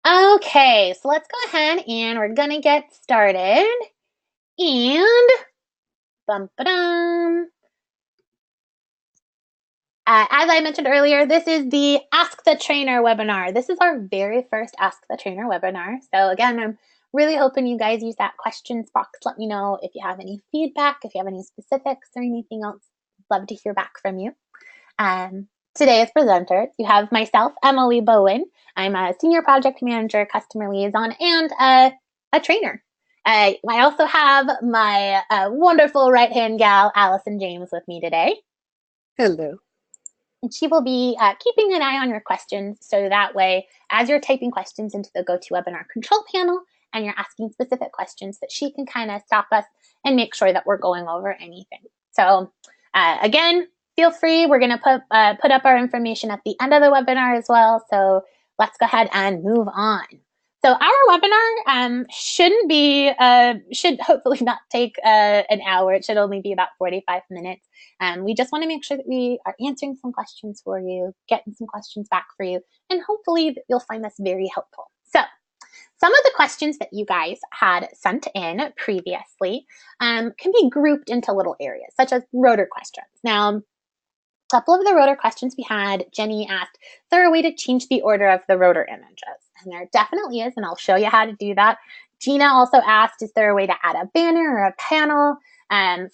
Okay, so let's go ahead and we're gonna get started. And bum ba-dum. As I mentioned earlier, this is the Ask the Trainer webinar. This is our very first Ask the Trainer webinar. So again, I'm really hoping you guys use that questions box. Let me know if you have any feedback, if you have any specifics or anything else. Love to hear back from you. Today as presenters, you have myself, Emily Bowen. I'm a senior project manager, customer liaison, and a trainer. I also have my wonderful right-hand gal, Allison James, with me today. Hello. And she will be keeping an eye on your questions so that way, as you're typing questions into the GoToWebinar control panel and you're asking specific questions, that she can kind of stop us and make sure that we're going over anything. So again, feel free. We're going to put up our information at the end of the webinar as well. So let's go ahead and move on. So our webinar should hopefully not take an hour. It should only be about 45 minutes. We just want to make sure that we are answering some questions for you, getting some questions back for you, and hopefully you'll find this very helpful. So some of the questions that you guys had sent in previously can be grouped into little areas, such as rotor questions. Now, a couple of the rotor questions we had, Jenny asked, is there a way to change the order of the rotor images? And there definitely is, and I'll show you how to do that. Gina also asked, is there a way to add a banner or a panel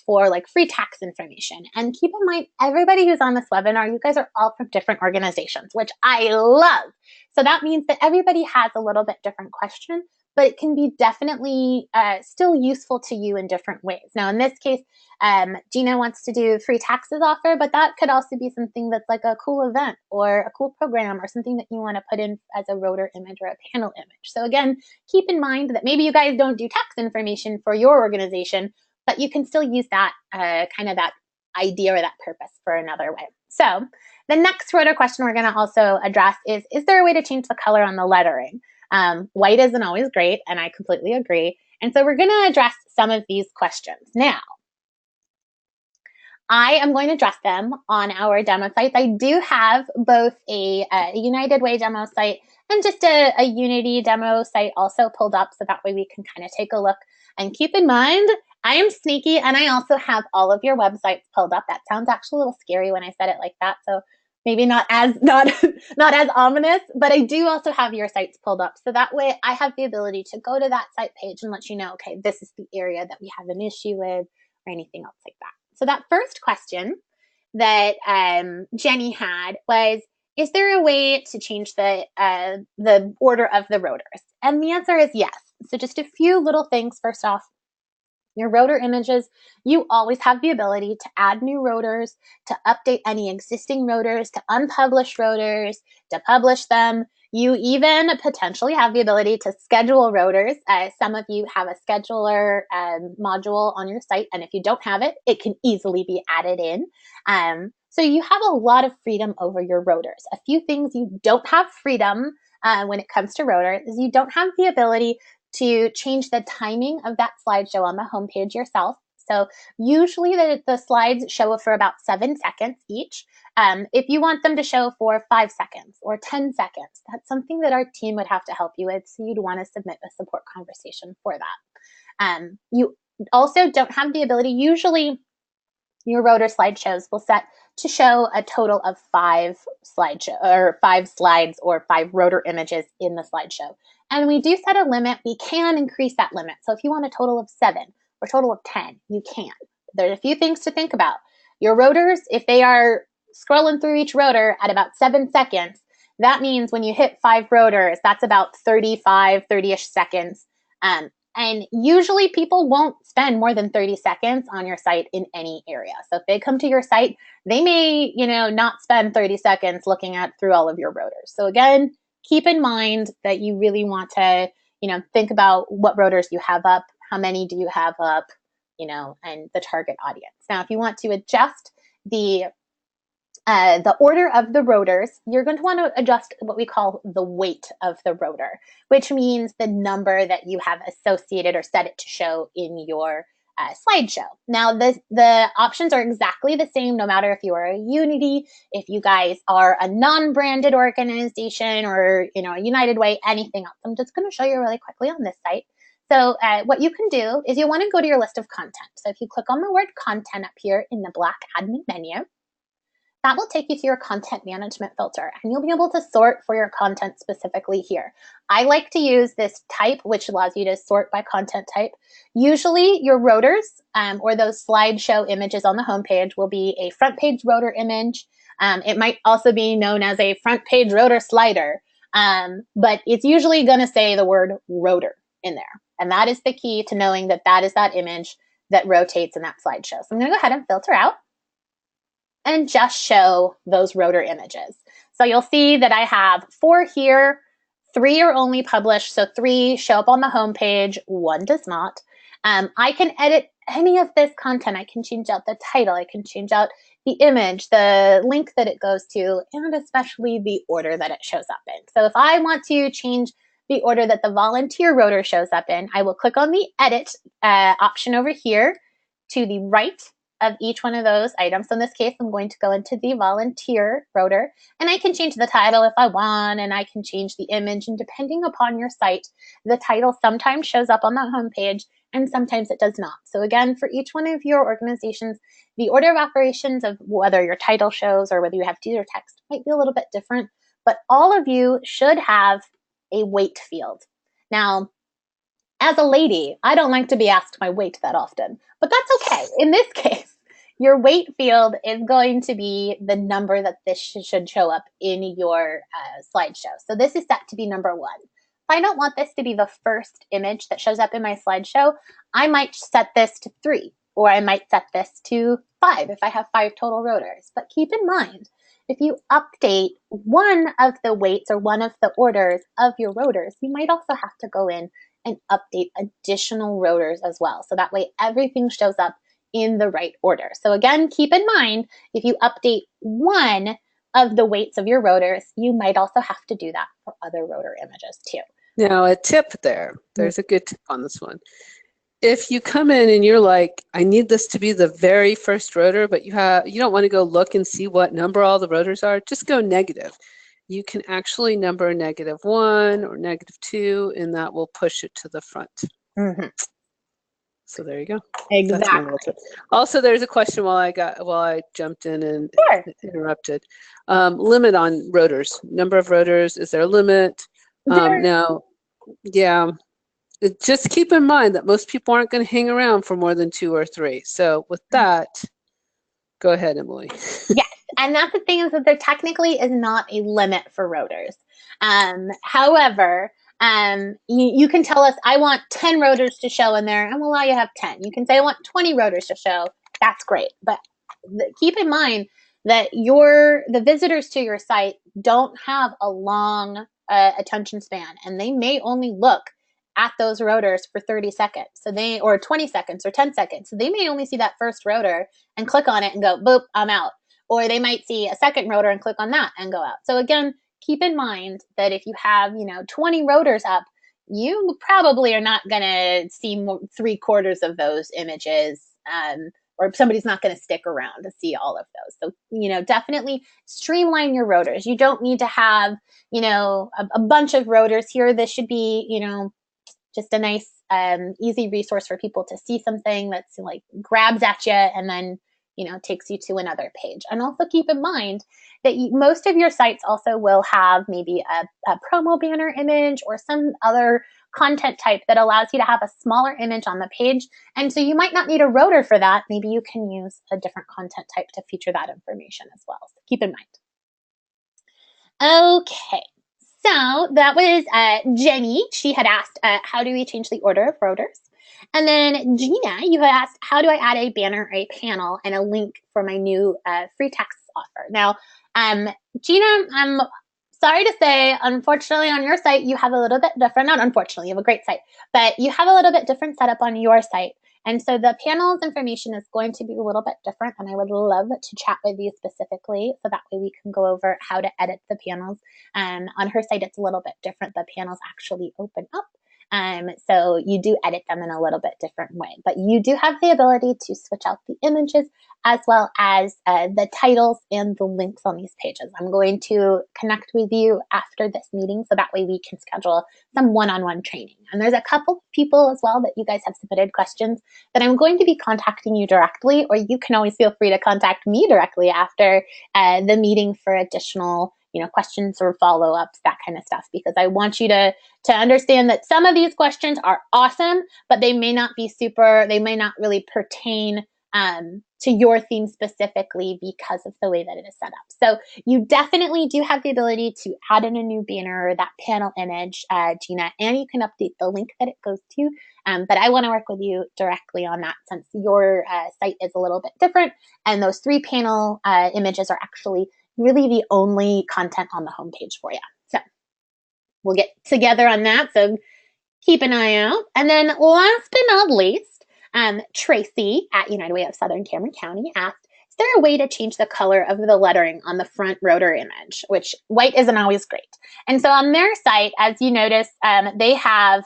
for like free tax information? And keep in mind, everybody who's on this webinar, you guys are all from different organizations, which I love. So that means that everybody has a little bit different question, but it can be definitely still useful to you in different ways. Now, in this case, Gina wants to do free taxes offer, but that could also be something that's like a cool event or a cool program or something that you want to put in as a rotor image or a panel image. So again, keep in mind that maybe you guys don't do tax information for your organization, but you can still use that kind of that idea or that purpose for another way. So the next rotor question we're going to also address is there a way to change the color on the lettering? White isn't always great, and I completely agree. And so we're going to address some of these questions. Now, I am going to address them on our demo sites. I do have both a United Way demo site and just a Unity demo site also pulled up, so that way we can kind of take a look. And keep in mind, I am sneaky, and I also have all of your websites pulled up. That sounds actually a little scary when I said it like that, so maybe not as as ominous, but I do also have your sites pulled up, so that way I have the ability to go to that site page and let you know, okay, this is the area that we have an issue with or anything else like that. So that first question that Jenny had was, is there a way to change the order of the rotors? And the answer is yes. So just a few little things. First off, your rotor images, you always have the ability to add new rotors, to update any existing rotors, to unpublish rotors, to publish them. You even potentially have the ability to schedule rotors. Some of you have a scheduler module on your site, and if you don't have it, it can easily be added in. So you have a lot of freedom over your rotors. A few things you don't have freedom when it comes to rotors is you don't have the ability to change the timing of that slideshow on the homepage yourself. So usually the slides show for about 7 seconds each. If you want them to show for 5 seconds or 10 seconds, that's something that our team would have to help you with. So you'd want to submit a support conversation for that. You also don't have the ability, usually your rotor slideshows will set to show a total of 5 slides or 5 rotor images in the slideshow. And we do set a limit. We can increase that limit. So if you want a total of 7 or a total of 10, you can. There's a few things to think about. Your rotors, if they are scrolling through each rotor at about 7 seconds, that means when you hit 5 rotors, that's about 30-ish seconds. And usually people won't spend more than 30 seconds on your site in any area. So if they come to your site, they may, not spend 30 seconds looking through all of your rotors. So again, keep in mind that you really want to, think about what rotors you have up, how many do you have up, and the target audience. Now, if you want to adjust the order of the rotors, you're going to want to adjust what we call the weight of the rotor, which means the number that you have associated or set it to show in your slideshow. Now, the options are exactly the same no matter if you are a Unity, if you guys are a non-branded organization, or a United Way, anything else. I'm just going to show you really quickly on this site. So what you can do is you want to go to your list of content. So if you click on the word content up here in the black admin menu, that will take you to your content management filter, and you'll be able to sort for your content specifically here. I like to use this type, which allows you to sort by content type. Usually your rotors or those slideshow images on the homepage will be a front page rotor image. It might also be known as a front page rotor slider, but it's usually going to say the word rotor in there. And that is the key to knowing that that is that image that rotates in that slideshow. So I'm going to go ahead and filter out and just show those rotor images. So you'll see that I have 4 here, 3 are only published, so 3 show up on the home page, 1 does not. I can edit any of this content. I can change out the title, I can change out the image, the link that it goes to, and especially the order that it shows up in. So if I want to change the order that the volunteer rotor shows up in, I will click on the edit option over here to the right of each one of those items. So in this case, I'm going to go into the volunteer rotor, and I can change the title if I want, and I can change the image, and depending upon your site, the title sometimes shows up on the homepage and sometimes it does not. So again, for each one of your organizations, the order of operations of whether your title shows or whether you have teaser text might be a little bit different, but all of you should have a weight field. Now, as a lady, I don't like to be asked my weight that often, but that's okay. In this case, your weight field is going to be the number that this should show up in your slideshow. So this is set to be number 1. If I don't want this to be the first image that shows up in my slideshow, I might set this to 3, or I might set this to 5 if I have 5 total rotors. But keep in mind, if you update one of the weights or one of the orders of your rotors, you might also have to go in and update additional rotors as well. So that way everything shows up in the right order. So again, keep in mind, if you update one of the weights of your rotors, you might also have to do that for other rotor images too. Now a tip there, there's a good tip on this one. If you come in and you're like, I need this to be the very first rotor, but you don't want to go look and see what number all the rotors are, just go negative. You can actually number -1 or -2, and that will push it to the front. So there you go. Exactly. That's my little tip. Also, there's a question while I jumped in and interrupted. Limit on rotors. Number of rotors. Is there a limit? Now, yeah. Just keep in mind that most people aren't going to hang around for more than 2 or 3. So with that, go ahead, Emily. Yes, and that's the thing, is that there technically is not a limit for rotors. However, you can tell us, I want 10 rotors to show in there, and we'll allow you to have 10. You can say, I want 20 rotors to show. That's great. But keep in mind that the visitors to your site don't have a long attention span, and they may only look at those rotors for 30 seconds. Or 20 seconds or 10 seconds. So they may only see that first rotor and click on it and go, boop, I'm out. Or they might see a second rotor and click on that and go out. So again, keep in mind that if you have, 20 rotors up, you probably are not going to see 3/4 of those images, or somebody's not going to stick around to see all of those. So, definitely streamline your rotors. You don't need to have, a bunch of rotors here. This should be, just a nice, easy resource for people to see something that's like grabs at you and then, takes you to another page. And also keep in mind that most of your sites also will have maybe a promo banner image or some other content type that allows you to have a smaller image on the page. And so you might not need a rotor for that. Maybe you can use a different content type to feature that information as well. So keep in mind. Okay. So that was Jenny. She had asked, how do we change the order of rotors? And then Gina, you had asked, how do I add a banner, a panel, and a link for my new free text offer? Now, Gina, I'm sorry to say, unfortunately on your site, you have a little bit different, not unfortunately, you have a great site, but you have a little bit different setup on your site. And so the panels information is going to be a little bit different, and I would love to chat with you specifically so that way we can go over how to edit the panels. On her site, it's a little bit different. The panels actually open up So you do edit them in a little bit different way, but you do have the ability to switch out the images as well as the titles and the links on these pages. I'm going to connect with you after this meeting so that way we can schedule some one-on-one training. And there's a couple of people as well that you guys have submitted questions that I'm going to be contacting you directly, or you can always feel free to contact me directly after the meeting for additional questions or follow-ups, that kind of stuff, because I want you to understand that some of these questions are awesome, but they may not really pertain to your theme specifically because of the way that it is set up. So you definitely do have the ability to add in a new banner or that panel image, Gina, and you can update the link that it goes to. But I want to work with you directly on that since your site is a little bit different, and those 3 panel images are actually really the only content on the homepage for you. So we'll get together on that. So keep an eye out. And then last but not least, Tracy at United Way of Southern Cameron County asked, is there a way to change the color of the lettering on the front rotor image, which white isn't always great. And so on their site, as you notice, they have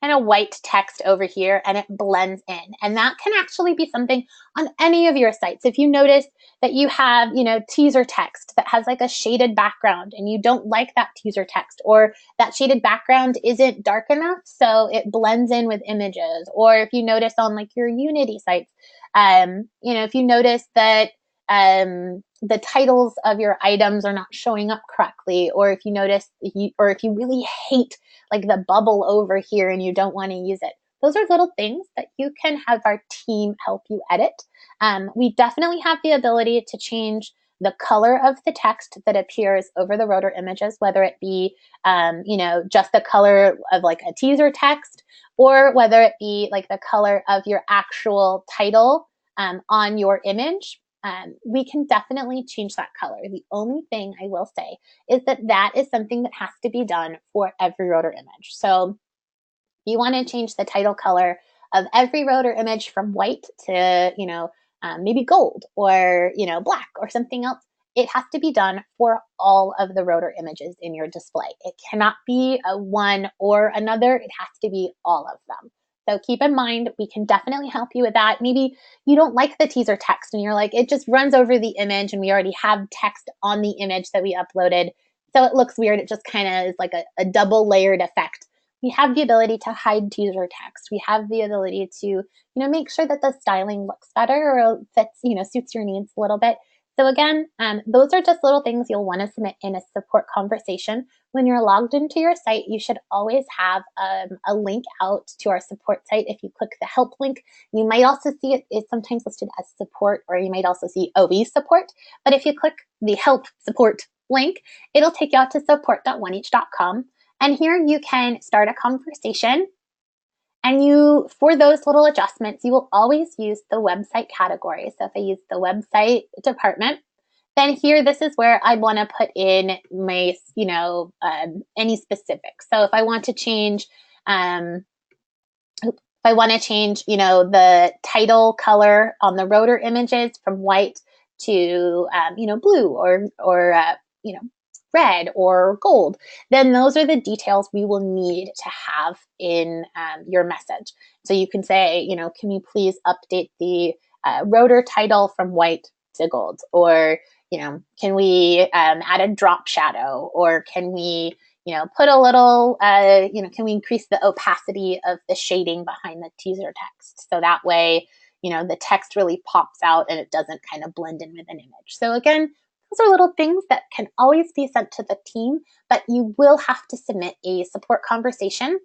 kind of white text over here and it blends in. And that can actually be something on any of your sites. If you notice that you have, teaser text that has like a shaded background and you don't like that teaser text, or that shaded background isn't dark enough so it blends in with images, or if you notice on like your Unity sites, if you notice that the titles of your items are not showing up correctly, or if you notice, or if you really hate like the bubble over here and you don't want to use it, those are little things that you can have our team help you edit. We definitely have the ability to change the color of the text that appears over the rotor images, whether it be, just the color of like a teaser text, or whether it be like the color of your actual title on your image. We can definitely change that color. The only thing I will say is that is something that has to be done for every rotor image. So if you want to change the title color of every rotor image from white to, maybe gold or, black or something else, it has to be done for all of the rotor images in your display. It cannot be a one or another. It has to be all of them. So keep in mind, we can definitely help you with that. Maybe you don't like the teaser text and you're like, it just runs over the image and we already have text on the image that we uploaded, so it looks weird. It just kind of is like a double layered effect. We have the ability to hide teaser text. We have the ability to, make sure that the styling looks better or fits, suits your needs a little bit. So again, those are just little things you'll want to submit in a support conversation. When you're logged into your site, you should always have a link out to our support site. If you click the help link, you might also see it's sometimes listed as support, or you might also see OE support. But if you click the help support link, it'll take you out to support.oneinch.com. And here you can start a conversation. And for those little adjustments, you will always use the website category. So if I use the website department, then here, this is where I want to put in my, any specifics. So if I want to change, the title color on the rotor images from white to, blue or red or gold, then those are the details we will need to have in your message. So you can say, can you please update the rotor title from white to gold? Or, can we add a drop shadow? Or can we, put a little, can we increase the opacity of the shading behind the teaser text? So that way, the text really pops out and it doesn't kind of blend in with an image. So again, those are little things that can always be sent to the team, but you will have to submit a support conversation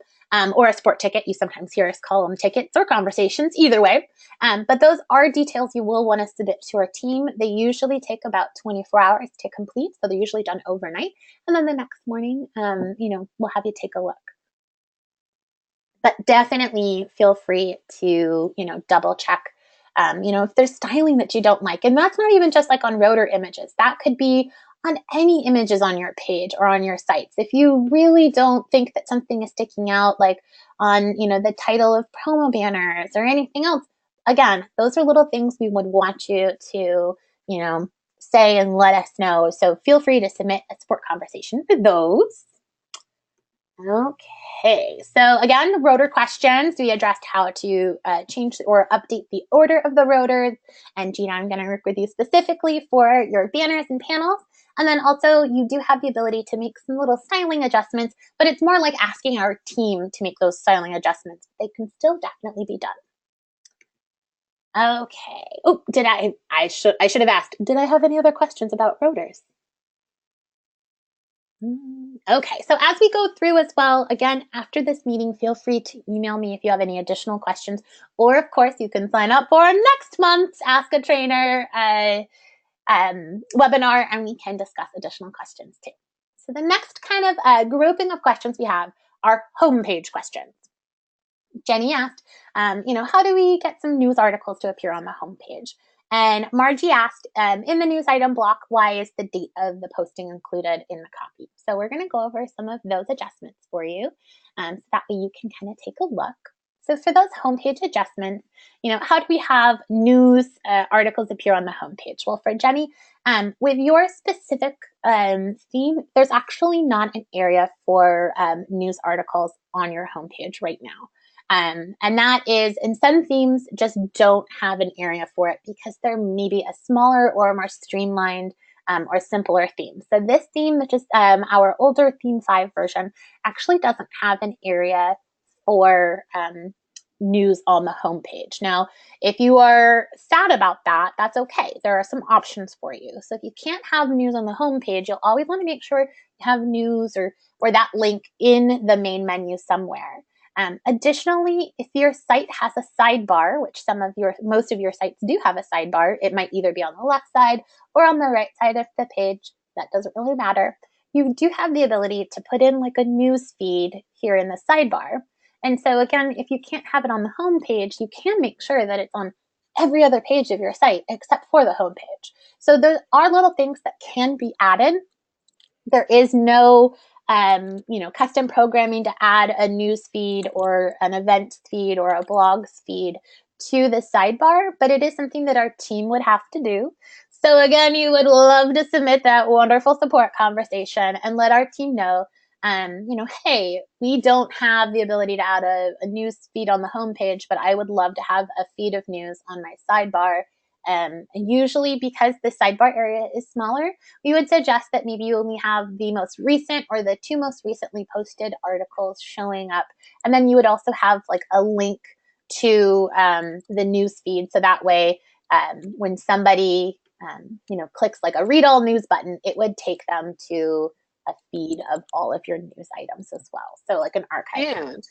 or a support ticket. You sometimes hear us call them tickets or conversations, either way. But those are details you will want to submit to our team. They usually take about 24 hours to complete, so they're usually done overnight. And then the next morning, we'll have you take a look. But definitely feel free to, double check if there's styling that you don't like. And that's not even just like on rotor images. That could be on any images on your page or on your sites. If you really don't think that something is sticking out, like on, the title of promo banners or anything else, again, those are little things we would want you to, say and let us know. So feel free to submit a support conversation for those. Okay. Okay, so again, rotor questions. We addressed how to change or update the order of the rotors. And Gina, I'm going to work with you specifically for your banners and panels. And then also you do have the ability to make some little styling adjustments, but it's more like asking our team to make those styling adjustments. They can still definitely be done. Okay. Oh, I should have asked, did I have any other questions about rotors? Okay, so as we go through as well, again, after this meeting, feel free to email me if you have any additional questions. Or, of course, you can sign up for next month's Ask a Trainer webinar, and we can discuss additional questions too. So the next kind of grouping of questions we have are homepage questions. Jenny asked, how do we get some news articles to appear on the homepage? And Margie asked, in the news item block, why is the date of the posting included in the copy? So we're going to go over some of those adjustments for you, so that way you can kind of take a look. So for those homepage adjustments, how do we have news articles appear on the homepage? Well, for Jenny, with your specific theme, there's actually not an area for news articles on your homepage right now. And that is, in some themes, just don't have an area for it because they're maybe a smaller or more streamlined or simpler theme. So this theme, which is our older Theme 5 version, actually doesn't have an area for news on the homepage. Now, if you are sad about that, that's okay. There are some options for you. So if you can't have news on the homepage, you'll always want to make sure you have news or that link in the main menu somewhere. Additionally, if your site has a sidebar, which most of your sites do have a sidebar, it might either be on the left side or on the right side of the page. That doesn't really matter. You do have the ability to put in like a news feed here in the sidebar. And so again, if you can't have it on the home page, you can make sure that it's on every other page of your site except for the home page. So there are little things that can be added. There is no custom programming to add a news feed or an event feed or a blogs feed to the sidebar, but it is something that our team would have to do. So again, you would love to submit that wonderful support conversation and let our team know, hey, we don't have the ability to add a news feed on the homepage, but I would love to have a feed of news on my sidebar. And usually because the sidebar area is smaller, we would suggest that maybe you only have the most recent or the 2 most recently posted articles showing up. And then you would also have like a link to the news feed. So that way, when somebody, clicks like a read all news button, it would take them to a feed of all of your news items as well. So like an archive.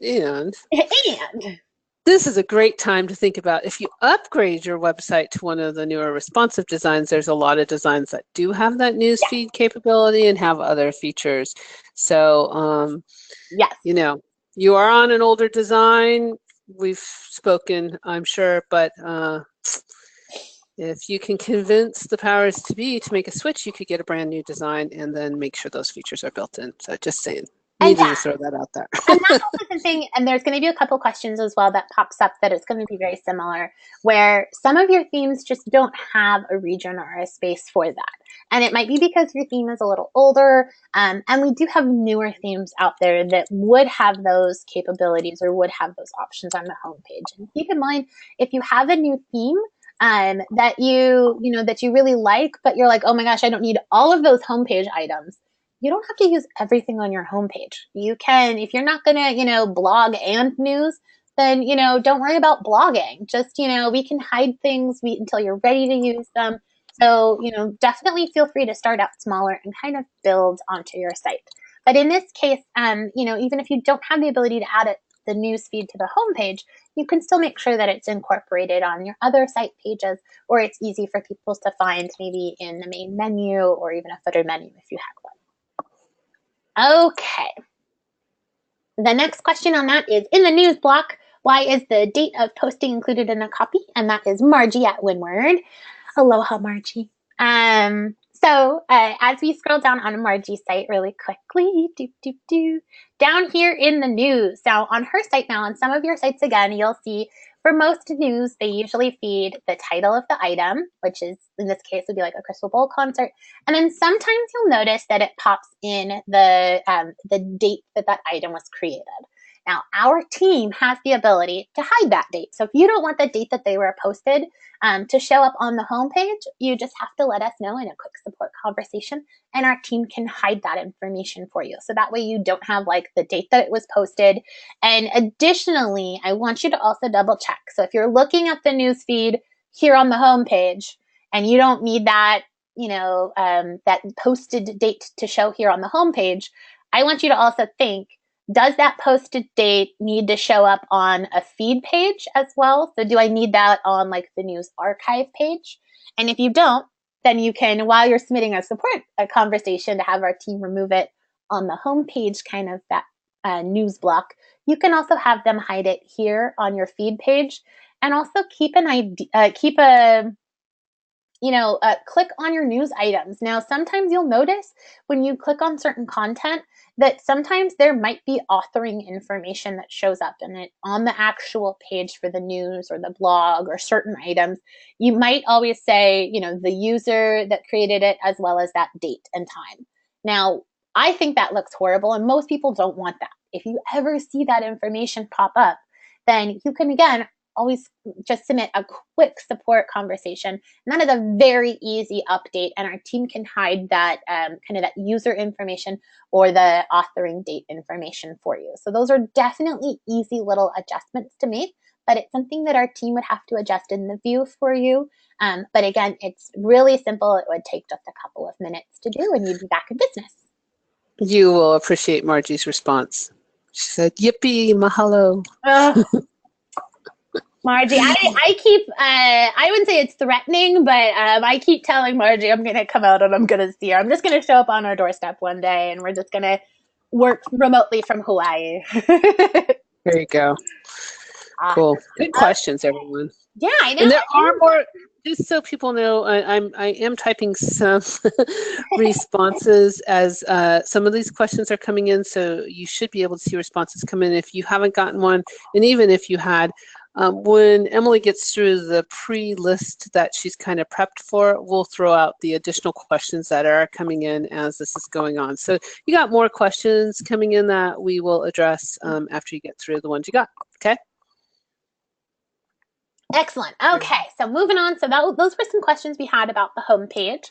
And and this is a great time to think about if you upgrade your website to one of the newer responsive designs. There's a lot of designs that do have that newsfeed capability and have other features. So, yes, you are on an older design. We've spoken, I'm sure, but if you can convince the powers to be to make a switch, you could get a brand new design and then make sure those features are built in. So just saying. Needed to throw that out there. And that's also the thing, and there's going to be a couple questions as well that pops up that it's going to be very similar, where some of your themes just don't have a region or a space for that. And it might be because your theme is a little older, and we do have newer themes out there that would have those capabilities or would have those options on the homepage. And keep in mind, if you have a new theme that you really like, but you're like, oh my gosh, I don't need all of those homepage items, you don't have to use everything on your homepage. You can, if you're not going to, blog and news, then, don't worry about blogging. Just, we can hide things until you're ready to use them. So, definitely feel free to start out smaller and kind of build onto your site. But in this case, even if you don't have the ability to add the news feed to the homepage, you can still make sure that it's incorporated on your other site pages, or it's easy for people to find maybe in the main menu or even a footer menu if you have one. Okay. The next question on that is, in the news block, why is the date of posting included in a copy? And that is Margie at Windward. Aloha, Margie. So as we scroll down on Margie's site really quickly, down here in the news. Now on her site now, on some of your sites again, you'll see for most news, they usually feed the title of the item, which is, in this case, would be like a Crystal Bowl concert. And then sometimes you'll notice that it pops in the date that that item was created. Now, our team has the ability to hide that date. So if you don't want the date that they were posted to show up on the homepage, you just have to let us know in a quick support conversation, and our team can hide that information for you. So that way you don't have like the date that it was posted. And additionally, I want you to also double check. So if you're looking at the news feed here on the homepage and you don't need that, that posted date to show here on the homepage, I want you to also think, does that posted date need to show up on a feed page as well? So do I need that on like the news archive page? And if you don't, then you can, while you're submitting a conversation to have our team remove it on the homepage, kind of that news block, you can also have them hide it here on your feed page. And also click on your news items. Now, sometimes you'll notice when you click on certain content that sometimes there might be authoring information that shows up in it on the actual page for the news or the blog or certain items. You might always say, the user that created it as well as that date and time. Now, I think that looks horrible, and most people don't want that. If you ever see that information pop up, then you can, again, always just submit a quick support conversation. And that is a very easy update, and our team can hide that kind of that user information or the authoring date information for you. So those are definitely easy little adjustments to make, but it's something that our team would have to adjust in the view for you. But again, it's really simple. It would take just a couple of minutes to do, and you'd be back in business. You will appreciate Margie's response. She said, "Yippee, mahalo." Margie, I wouldn't say it's threatening, but I keep telling Margie I'm going to come out and I'm going to see her. I'm just going to show up on our doorstep one day, and we're just going to work remotely from Hawaii. There you go. Cool. Good questions, everyone. Yeah, I know. And there are more, just so people know, I am typing some responses as some of these questions are coming in, so you should be able to see responses come in if you haven't gotten one. And even if you had, when Emily gets through the pre-list that she's kind of prepped for, we'll throw out the additional questions that are coming in as this is going on. So you got more questions coming in that we will address after you get through the ones you got, okay? Excellent. Okay, so moving on. So those were some questions we had about the homepage.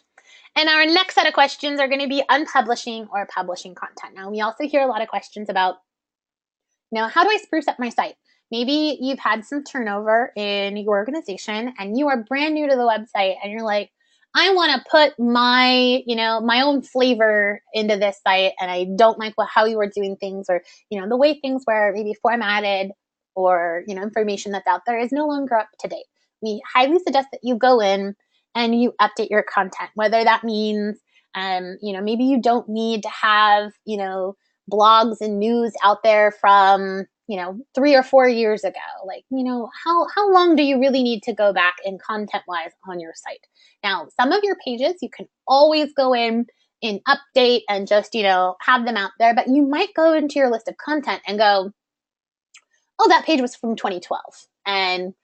And our next set of questions are going to be unpublishing or publishing content. Now, we also hear a lot of questions about, how do I spruce up my site? Maybe you've had some turnover in your organization and you are brand new to the website and you're like, I want to put my, my own flavor into this site, and I don't like how you are doing things, or, the way things were maybe formatted, or, information that's out there is no longer up to date. We highly suggest that you go in and you update your content, whether that means, maybe you don't need to have, blogs and news out there from, 3 or 4 years ago. Like, how long do you really need to go back in content-wise on your site? Now, some of your pages, you can always go in and update and just, have them out there, but you might go into your list of content and go, oh, that page was from 2012. And,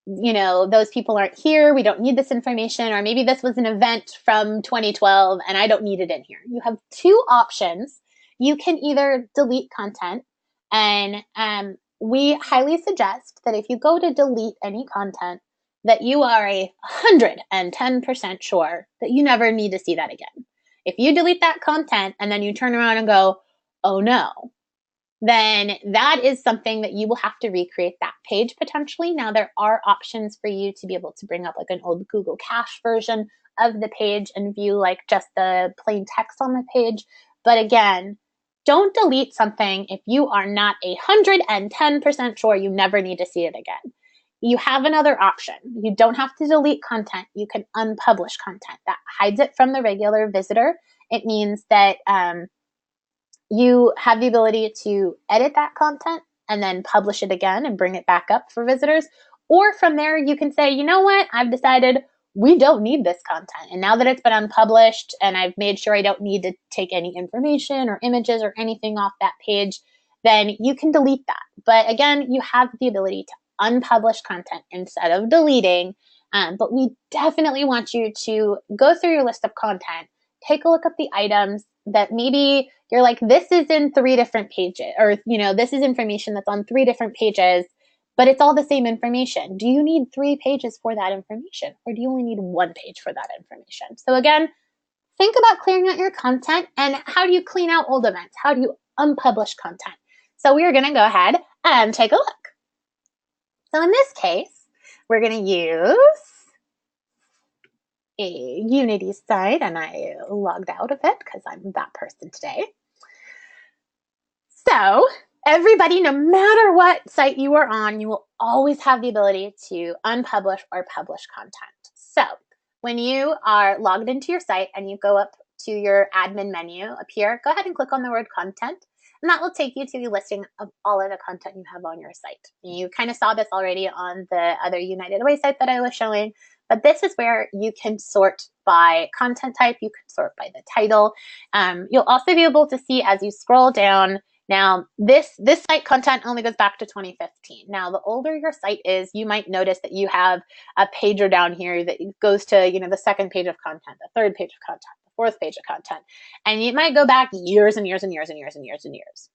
those people aren't here. We don't need this information. Or maybe this was an event from 2012 and I don't need it in here. You have two options. You can either delete content, and we highly suggest that if you go to delete any content, that you are 110% sure that you never need to see that again. If you delete that content and then you turn around and go, oh no, then that is something that you will have to recreate that page potentially. Now, there are options for you to be able to bring up like an old Google Cache version of the page and view like just the plain text on the page. But again, don't delete something if you are not 110% sure you never need to see it again. You have another option. You don't have to delete content. You can unpublish content. That hides it from the regular visitor. It means that you have the ability to edit that content and then publish it again and bring it back up for visitors. Or from there, you can say, you know what, I've decided we don't need this content. And now that it's been unpublished and I've made sure I don't need to take any information or images or anything off that page, then you can delete that. But again, you have the ability to unpublish content instead of deleting. But we definitely want you to go through your list of content, take a look at the items that maybe you're like, this is in 3 different pages, or, this is information that's on 3 different pages, but it's all the same information. Do you need 3 pages for that information, or do you only need 1 page for that information? So again, think about clearing out your content, and how do you clean out old events? How do you unpublish content? So we are going to go ahead and take a look. So in this case, we're going to use a Unity site, and I logged out of it because I'm that person today. So everybody, no matter what site you are on, you will always have the ability to unpublish or publish content. So when you are logged into your site and you go up to your admin menu up here, go ahead and click on the word content, and that will take you to the listing of all of the content you have on your site. You kind of saw this already on the other United Way site that I was showing, but this is where you can sort by content type. You can sort by the title. You'll also be able to see as you scroll down. Now, this site content only goes back to 2015. Now, the older your site is, you might notice that you have a pager down here that goes to, the 2nd page of content, the 3rd page of content, the 4th page of content. And you might go back years and years and years and years and years and years.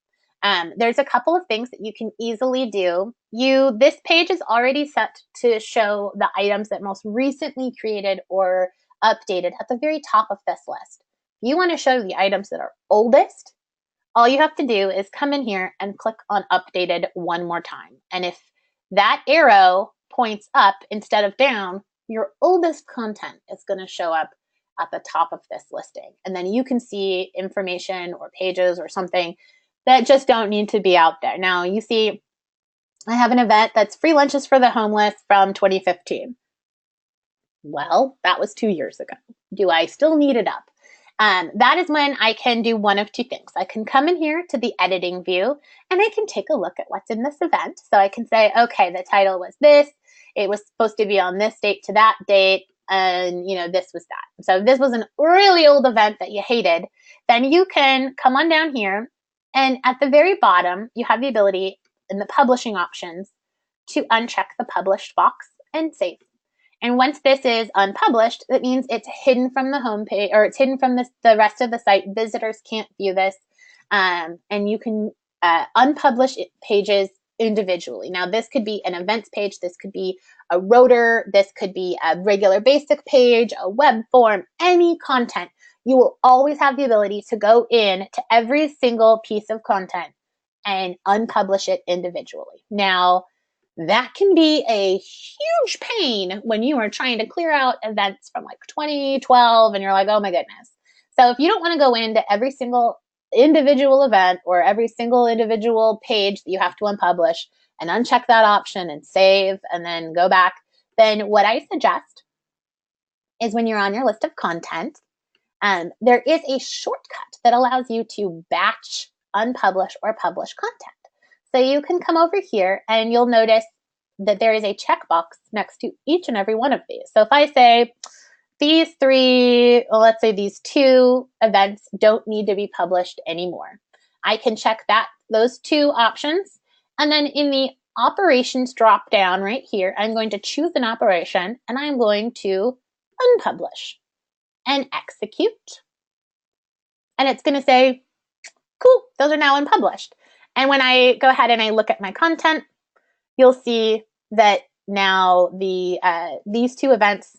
There's a couple of things that you can easily do. This page is already set to show the items that most recently created or updated at the very top of this list. If you want to show the items that are oldest, all you have to do is come in here and click on updated one more time. And if that arrow points up instead of down, your oldest content is going to show up at the top of this listing. And then you can see information or pages or something that just don't need to be out there. Now, you see, I have an event that's free lunches for the homeless from 2015. Well, that was 2 years ago. Do I still need it up? That is when I can do one of 2 things. I can come in here to the editing view, and I can take a look at what's in this event. So I can say, okay, the title was this. It was supposed to be on this date to that date. And, this was that. So if this was an really old event that you hated, then you can come on down here. And at the very bottom, you have the ability in the publishing options to uncheck the published box and save. And once this is unpublished, that means it's hidden from the homepage, or it's hidden from the rest of the site. Visitors can't view this. And you can unpublish pages individually. Now, this could be an events page. This could be a rotor. This could be a regular basic page, a web form, any content. You will always have the ability to go in to every single piece of content and unpublish it individually. Now, that can be a huge pain when you are trying to clear out events from like 2012 and you're like, oh my goodness. So if you don't want to go into every single individual event or every single individual page that you have to unpublish and uncheck that option and save and then go back, then what I suggest is when you're on your list of content, there is a shortcut that allows you to batch, unpublish, or publish content. So you can come over here and you'll notice that there is a checkbox next to each and every one of these. So if I say these 3, well, let's say these 2 events don't need to be published anymore, I can check those 2 options. And then in the operations drop down right here, I'm going to choose an operation and I'm going to unpublish and execute. And it's going to say, cool, those are now unpublished. And when I go ahead and I look at my content, you'll see that now these 2 events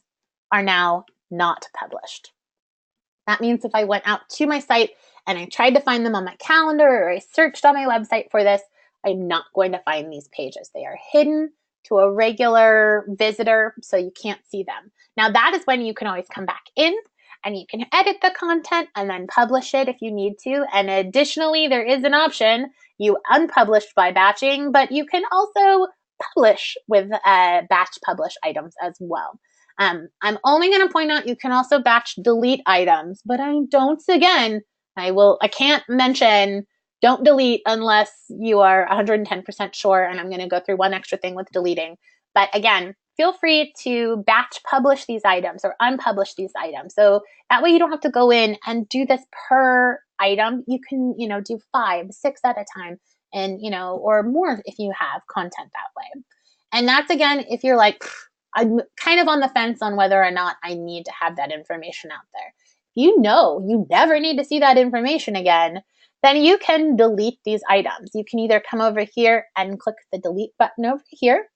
are now not published. That means if I went out to my site and I tried to find them on my calendar or I searched on my website for this, I'm not going to find these pages. They are hidden to a regular visitor, so you can't see them. Now, that is when you can always come back in and you can edit the content and then publish it if you need to. And additionally, there is an option. You unpublished by batching, but you can also publish with batch publish items as well. I'm only going to point out you can also batch delete items, but I can't mention don't delete unless you are 110% sure, and I'm going to go through one extra thing with deleting. But again, feel free to batch publish these items or unpublish these items. So that way you don't have to go in and do this per item. You can, do 5, 6 at a time and, or more if you have content that way. And that's, again, if you're like, I'm kind of on the fence on whether or not I need to have that information out there. You know you never need to see that information again, then you can delete these items. You can either come over here and click the delete button over here.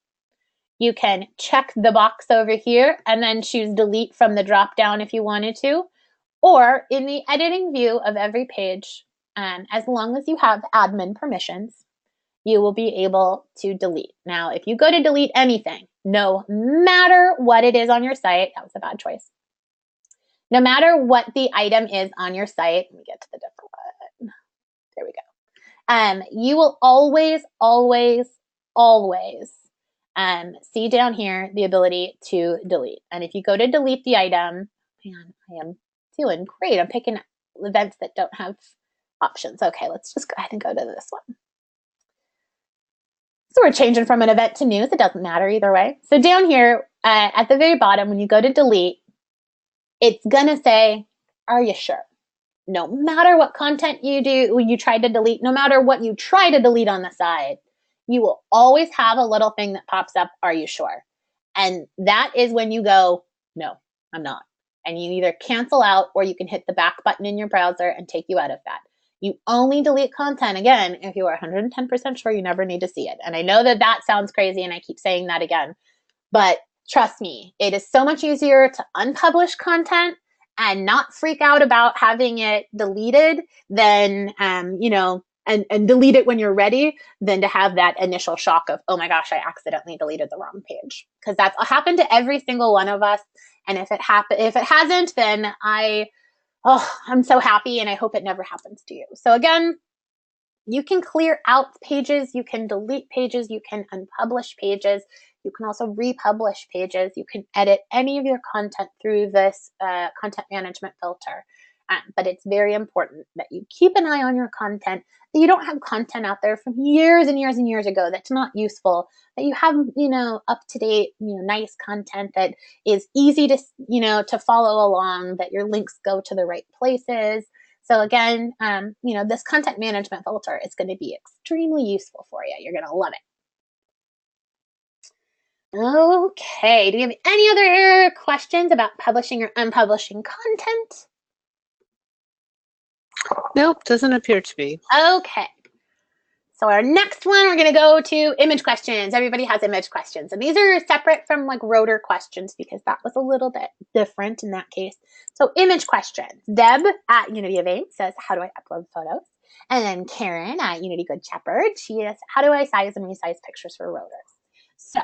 You can check the box over here and then choose delete from the drop down if you wanted to. Or in the editing view of every page, as long as you have admin permissions, you will be able to delete. Now, if you go to delete anything, no matter what it is on your site, that was a bad choice. No matter what the item is on your site, let me get to the different one. There we go. You will always, always, always see down here the ability to delete. And if you go to delete the item, man, I am feeling great. I'm picking events that don't have options. Okay, let's just go ahead and go to this one. So we're changing from an event to news. It doesn't matter either way. So down here at the very bottom, when you go to delete, it's going to say, are you sure? No matter what content you do, you try to delete, no matter what you try to delete on the side, you will always have a little thing that pops up, are you sure? And that is when you go, no, I'm not. And you either cancel out or you can hit the back button in your browser and take you out of that. You only delete content, again, if you are 110% sure you never need to see it. And I know that that sounds crazy and I keep saying that again, but trust me, it is so much easier to unpublish content and not freak out about having it deleted than, and delete it when you're ready than to have that initial shock of, oh my gosh, I accidentally deleted the wrong page. Because that's happened to every single one of us. And if it hasn't, then I'm so happy and I hope it never happens to you. So again, you can clear out pages, you can delete pages, you can unpublish pages, you can also republish pages, you can edit any of your content through this content management filter. But it's very important that you keep an eye on your content, that you don't have content out there from years and years and years ago that's not useful, that you have, up-to-date, nice content that is easy to, to follow along, that your links go to the right places. So again, this content management filter is going to be extremely useful for you. You're going to love it. Okay, do you have any other questions about publishing or unpublishing content? Nope, doesn't appear to be. Okay. So our next one, we're going to go to image questions. Everybody has image questions. And these are separate from like rotor questions because that was a little bit different in that case. So image questions. Deb at Unity of AIM says, how do I upload photos? And then Karen at Unity Good Shepherd, she is, how do I size and resize pictures for rotors? So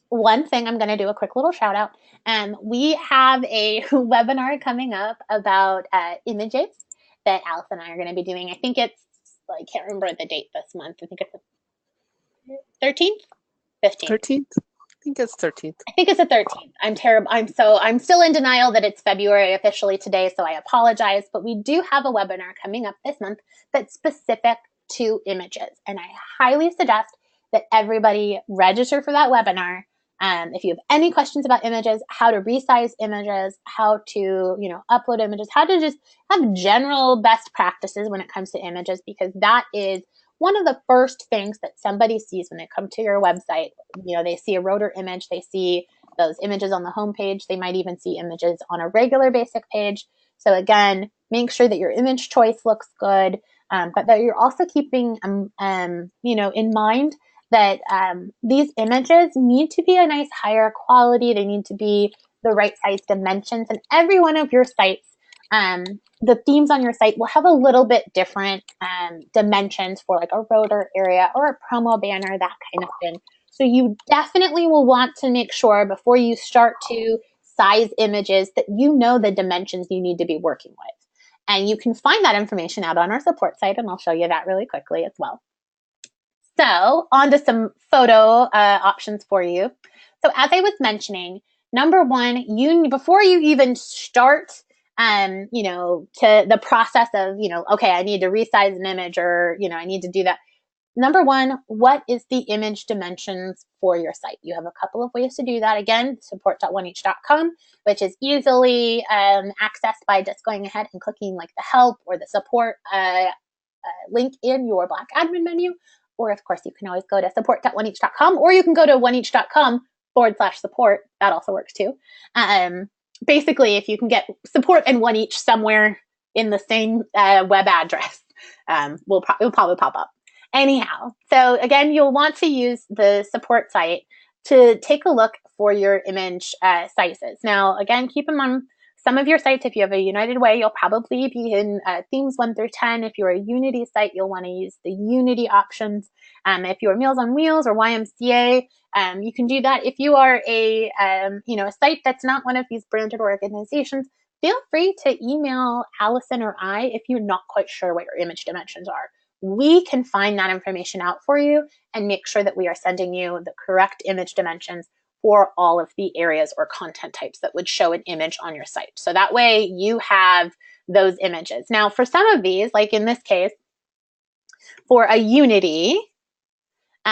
one thing I'm going to do a quick little shout out. We have a webinar coming up about images that Alice and I are going to be doing. I think it's, I can't remember the date this month. I think it's the 13th? 15th. 13th? I think it's 13th. I think it's the 13th. I'm terrible. I'm still in denial that it's February officially today, so I apologize. But we do have a webinar coming up this month that's specific to images. And I highly suggest that everybody register for that webinar. If you have any questions about images, how to resize images, how to, upload images, how to just have general best practices when it comes to images, because that is one of the first things that somebody sees when they come to your website. They see a rotor image, they see those images on the homepage, they might even see images on a regular basic page. So again, make sure that your image choice looks good, but that you're also keeping, in mind that these images need to be a nice higher quality. They need to be the right size dimensions. And every one of your sites, the themes on your site will have a little bit different dimensions for like a rotor area or a promo banner, that kind of thing. So you definitely will want to make sure before you start to size images that you know the dimensions you need to be working with. And you can find that information out on our support site, and I'll show you that really quickly as well. So on to some photo options for you. So as I was mentioning, number one, before you even start, to the process of, okay, I need to resize an image or, I need to do that. Number one, what is the image dimensions for your site? You have a couple of ways to do that. Again, support.oneinch.com, which is easily accessed by just going ahead and clicking like the help or the support link in your Black admin menu. or of course, you can always go to support.oneeach.com, or you can go to oneeach.com/support. That also works too. Basically, if you can get support and One Each somewhere in the same web address, it'll probably pop up. Anyhow, so again, you'll want to use the support site to take a look for your image sizes. Now, again, keep in mind, some of your sites, if you have a United Way, you'll probably be in themes 1 through 10. If you're a Unity site, you'll want to use the Unity options. If you're Meals on Wheels or YMCA, you can do that. If you are a site that's not one of these branded organizations, feel free to email Allison or I if you're not quite sure what your image dimensions are. We can find that information out for you and make sure that we are sending you the correct image dimensions for all of the areas or content types that would show an image on your site. So that way you have those images. Now, for some of these, like in this case, for a Unity, we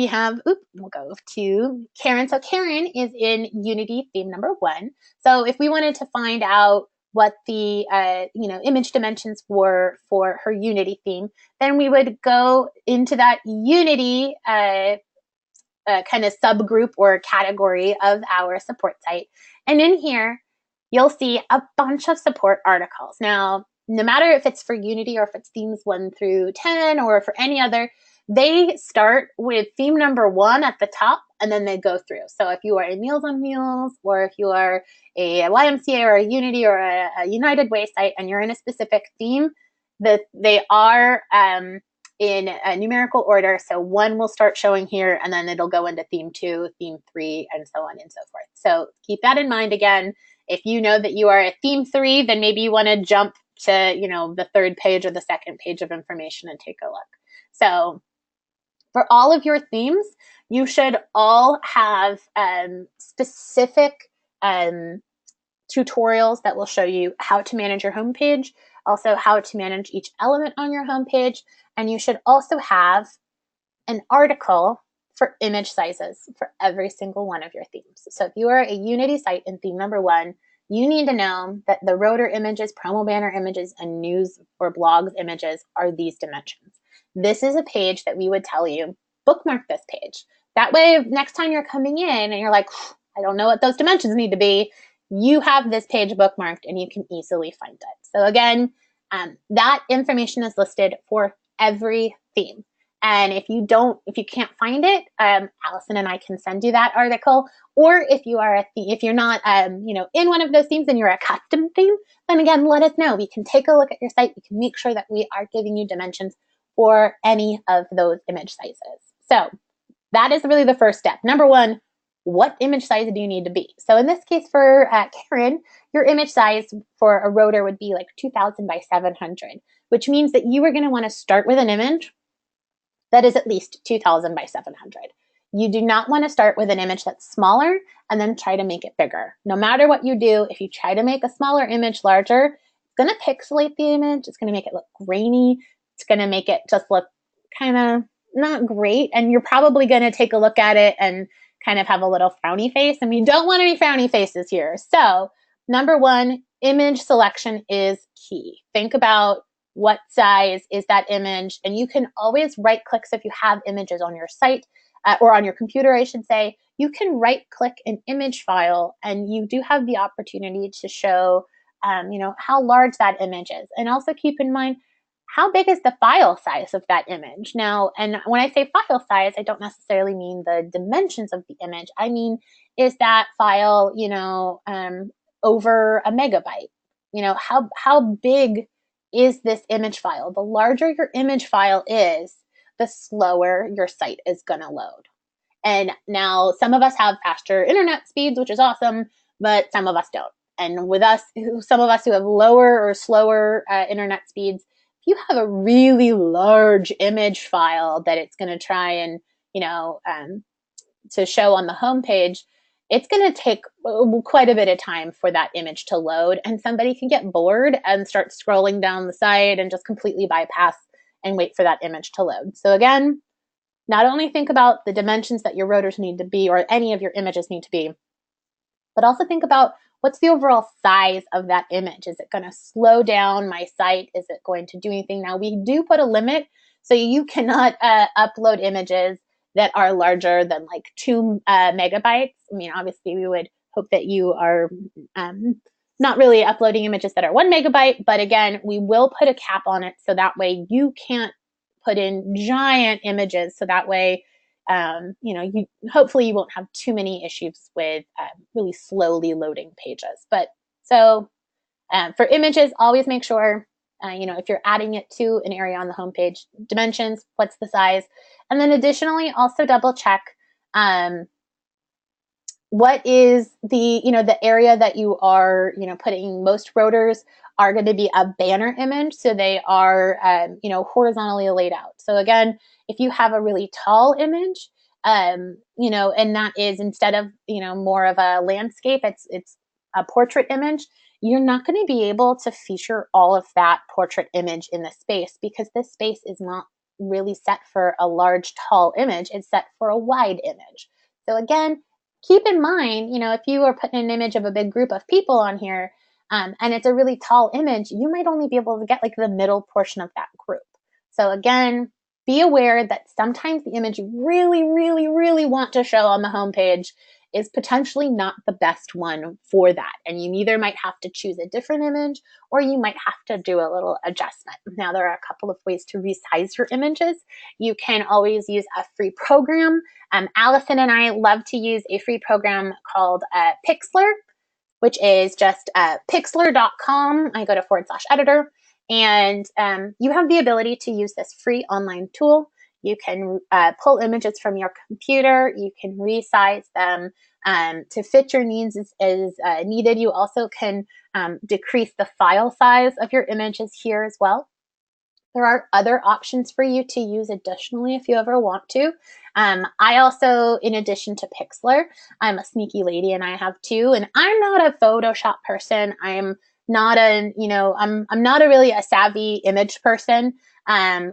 have, we'll go to Karen. So Karen is in Unity theme number 1. So if we wanted to find out what the image dimensions were for her Unity theme, then we would go into that Unity kind of subgroup or category of our support site. And in here, you'll see a bunch of support articles. Now, no matter if it's for Unity or if it's themes 1 through 10 or for any other, they start with theme number 1 at the top and then they go through. So if you are a Meals on Wheels, or if you are a YMCA or a Unity or a United Way site and you're in a specific theme, they are in a numerical order. So 1 will start showing here and then it'll go into theme 2, theme 3, and so on and so forth. So keep that in mind. Again, if you know that you are at theme 3, then maybe you want to jump to, the 3rd page or the 2nd page of information and take a look. So for all of your themes, you should all have specific tutorials that will show you how to manage your homepage, also how to manage each element on your homepage, and you should also have an article for image sizes for every single one of your themes. So if you are a Unity site in theme number 1, you need to know that the rotor images, promo banner images, and news or blogs images are these dimensions. This is a page that we would tell you, bookmark this page. That way, next time you're coming in and you're like, I don't know what those dimensions need to be, you have this page bookmarked and you can easily find it. So again, that information is listed for every theme. And if you can't find it, Allison and I can send you that article. Or if you're not, in one of those themes and you're a custom theme, then again, let us know. We can take a look at your site. We can make sure that we are giving you dimensions for any of those image sizes. So that is really the first step. Number 1, what image size do you need to be? So in this case for Karen, your image size for a rotor would be like 2000 by 700, which means that you are going to want to start with an image that is at least 2000 by 700. You do not want to start with an image that's smaller and then try to make it bigger. No matter what you do, if you try to make a smaller image larger, it's going to pixelate the image. It's going to make it look grainy. It's going to make it just look kind of not great. And you're probably going to take a look at it and kind of have a little frowny face. And we don't want any frowny faces here. So number 1, image selection is key. Think about what size is that image. And you can always right click. So if you have images on your site or on your computer, I should say, you can right click an image file and you do have the opportunity to show, how large that image is. And also keep in mind, how big is the file size of that image? Now, and when I say file size, I don't necessarily mean the dimensions of the image. I mean, is that file, over a megabyte? How big is this image file? The larger your image file is, the slower your site is going to load. And now some of us have faster internet speeds, which is awesome, but some of us don't. And with us, some of us who have lower or slower internet speeds, if you have a really large image file that it's going to try and, to show on the homepage, it's going to take quite a bit of time for that image to load, and somebody can get bored and start scrolling down the site and just completely bypass and wait for that image to load. So again, not only think about the dimensions that your rotors need to be, or any of your images need to be, but also think about what's the overall size of that image. Is it going to slow down my site? Is it going to do anything? Now, we do put a limit. So you cannot upload images that are larger than like 2 megabytes. I mean, obviously, we would hope that you are not really uploading images that are 1 megabyte, but again, we will put a cap on it so that way you can't put in giant images. So that way, you hopefully you won't have too many issues with really slowly loading pages. But so for images, always make sure, if you're adding it to an area on the homepage, dimensions, what's the size, and then additionally, also double check what is the area that you are, putting. Most rotors are going to be a banner image, so they are, horizontally laid out. So again, if you have a really tall image, and that is instead of, more of a landscape, it's a portrait image, you're not going to be able to feature all of that portrait image in the space because this space is not really set for a large, tall image. It's set for a wide image. So again, keep in mind, if you are putting an image of a big group of people on here, and it's a really tall image, you might only be able to get like the middle portion of that group. So again, be aware that sometimes the image you really, really, really want to show on the homepage is potentially not the best one for that. And you either might have to choose a different image or you might have to do a little adjustment. Now, there are a couple of ways to resize your images. You can always use a free program. Allison and I love to use a free program called Pixlr, which is just pixlr.com. I go to /editor, and you have the ability to use this free online tool. You can pull images from your computer. You can resize them to fit your needs as needed. You also can decrease the file size of your images here as well. There are other options for you to use additionally if you ever want to. I also, in addition to Pixlr, I'm a sneaky lady and I have two, and I'm not a Photoshop person. I'm not I'm not really a savvy image person.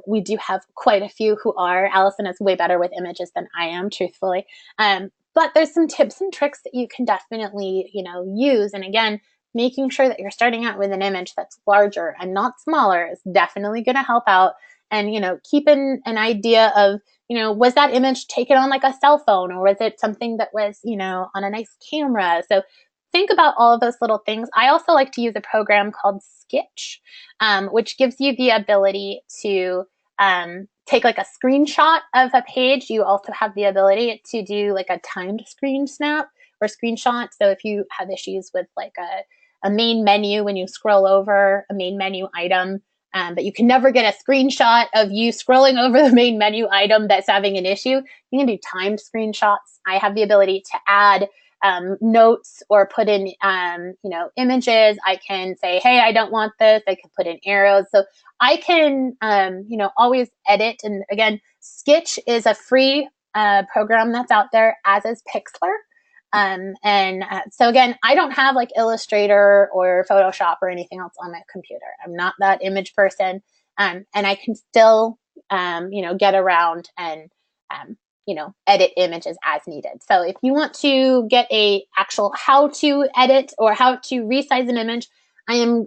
We do have quite a few who are. Allison is way better with images than I am, truthfully. But there's some tips and tricks that you can definitely, use. And again, making sure that you're starting out with an image that's larger and not smaller is definitely going to help out. And, keeping an idea of, was that image taken on like a cell phone, or was it something that was, on a nice camera? So think about all of those little things. I also like to use a program called Skitch, which gives you the ability to take like a screenshot of a page. You also have the ability to do like a timed screen snap or screenshot. So if you have issues with like a main menu, when you scroll over a main menu item, but you can never get a screenshot of you scrolling over the main menu item that's having an issue, you can do timed screenshots. I have the ability to add notes or put in, images. I can say, hey, I don't want this. I can put in arrows. So I can, always edit. And again, Skitch is a free program that's out there, as is Pixlr. So again, I don't have like Illustrator or Photoshop or anything else on my computer. I'm not that image person. And I can still, get around and, edit images as needed. So if you want to get a actual how to edit or how to resize an image, I am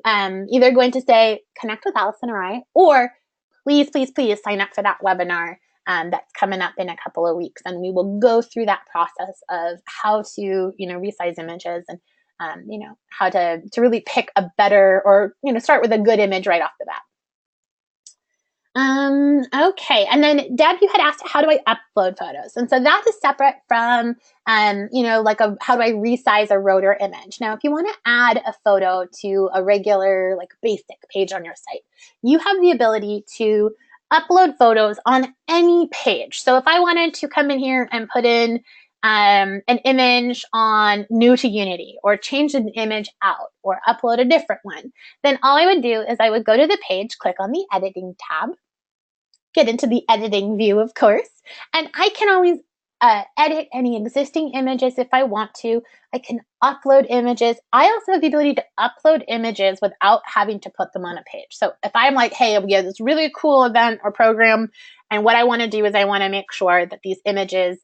either going to say connect with Allison or I, or please, please, please sign up for that webinar that's coming up in a couple of weeks. And we will go through that process of how to, resize images and, how to really pick a better or, start with a good image right off the bat. Okay. And then Deb, you had asked, how do I upload photos? And so that is separate from, how do I resize a rotor image? Now, if you want to add a photo to a regular, like basic page on your site, you have the ability to upload photos on any page. So if I wanted to come in here and put in an image on New to Unity, or change an image out, or upload a different one, then all I would do is I would go to the page, click on the editing tab, get into the editing view, of course, and I can always edit any existing images if I want to. I can upload images. I also have the ability to upload images without having to put them on a page. So if I'm like, hey, we have this really cool event or program, and what I want to do is I want to make sure that these images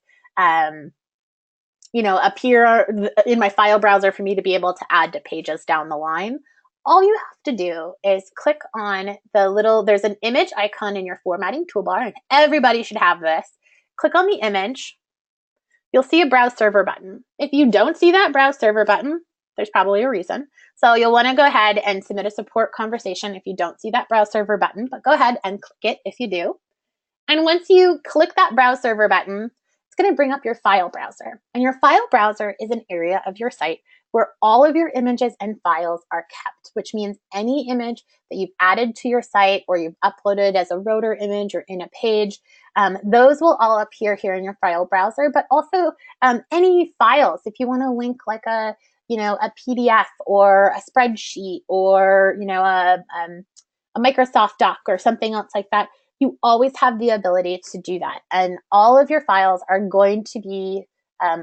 appear in my file browser for me to be able to add to pages down the line, all you have to do is click on there's an image icon in your formatting toolbar, and everybody should have this. Click on the image. You'll see a browse server button. If you don't see that browse server button, there's probably a reason. So you'll want to go ahead and submit a support conversation if you don't see that browse server button, but go ahead and click it if you do. And once you click that browse server button, it's going to bring up your file browser. And your file browser is an area of your site where all of your images and files are kept, which means any image that you've added to your site or you've uploaded as a rotor image or in a page, those will all appear here in your file browser, but also any files. If you want to link like a PDF or a spreadsheet or, a Microsoft Doc or something else like that, you always have the ability to do that. And all of your files are going to be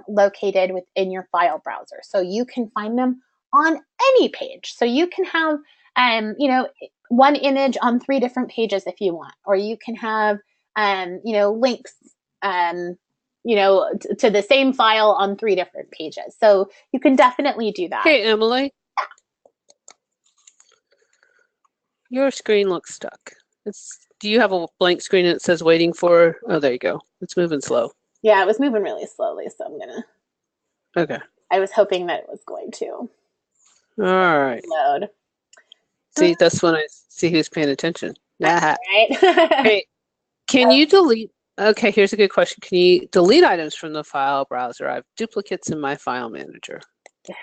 located within your file browser. So you can find them on any page. So you can have, one image on 3 different pages if you want, or you can have, links, to the same file on 3 different pages. So you can definitely do that. Hey, Emily. Your screen looks stuck. Do you have a blank screen and it says waiting for? Oh, there you go. It's moving slow. Yeah, it was moving really slowly, so I'm gonna. Okay. I was hoping that it was going to. All right. Load. See, that's when I see who's paying attention. Right. Hey, can you delete? Okay, here's a good question. Can you delete items from the file browser? I have duplicates in my file manager.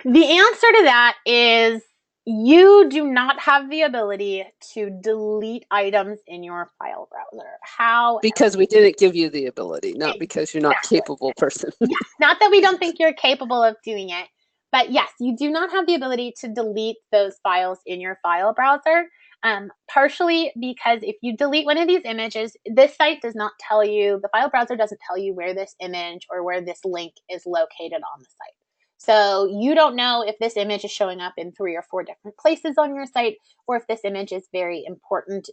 The answer to that is you do not have the ability to delete items in your file browser. How? Because we didn't give you the ability, not because you're not a capable person. Yes, not that we don't think you're capable of doing it, but yes, you do not have the ability to delete those files in your file browser. Partially because if you delete one of these images, this site does not tell you, the file browser doesn't tell you where this image or where this link is located on the site. So you don't know if this image is showing up in 3 or 4 different places on your site, or if this image is very important,